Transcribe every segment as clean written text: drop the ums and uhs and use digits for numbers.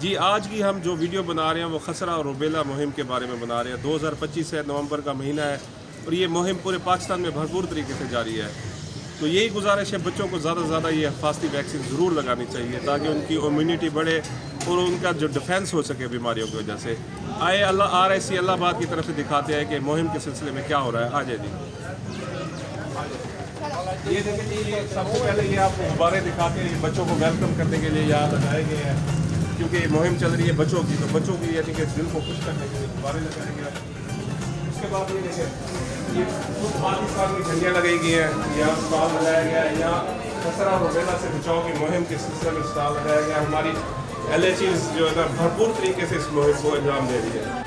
जी। आज की हम जो वीडियो बना रहे हैं वो खसरा और रुबेला मुहिम के बारे में बना रहे हैं। 2025 है, नवंबर का महीना है और ये मुहिम पूरे पाकिस्तान में भरपूर तरीके से जारी है। तो यही गुजारिश है, बच्चों को ज़्यादा से ज़्यादा ये हिफाजती वैक्सीन ज़रूर लगानी चाहिए ताकि उनकी इम्यूनिटी बढ़े और उनका जो डिफेंस हो सके बीमारियों की वजह से। आए RIC इलाहाबाद की तरफ से दिखाते हैं कि मुहिम के सिलसिले में क्या हो रहा है। आ जाए जी। ये देखें जी, ये सबसे पहले ये आपको गुब्बारे दिखाते हैं, ये बच्चों को वेलकम करने के लिए यहाँ लगाए गए हैं क्योंकि ये मुहिम चल रही है बच्चों की। तो बच्चों की यानी कि दिल को खुश करने के लिए गुब्बारे लगाए गए हैं। उसके बाद ये देखें, ये पाकिस्तान की झंडियाँ लगाई गई हैं, यहाँ स्टॉल लगाया गया है। यहाँ खसरा और रुबेला से बचाव की मुहिम के सिलसिले में स्टॉल लगाया गया। हमारी LHE जो है ना भरपूर तरीके से इस मुहिम को अंजाम दे रही है।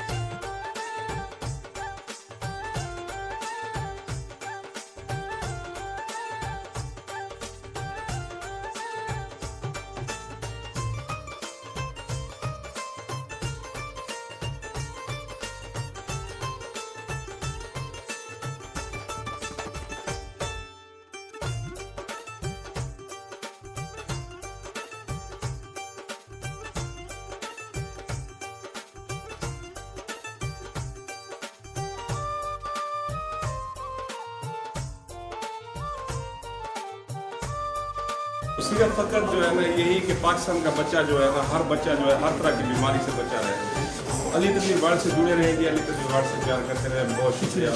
सिर्फ फकत जो है ना यही कि पाकिस्तान का बच्चा जो है ना, हर बच्चा जो है हर तरह की बीमारी से बचा रहे। अली तकरीर वर्ल्ड से जुड़े रहेंगे, अली तकरीर वर्ल्ड से प्यार करते रहे। बहुत शुक्रिया।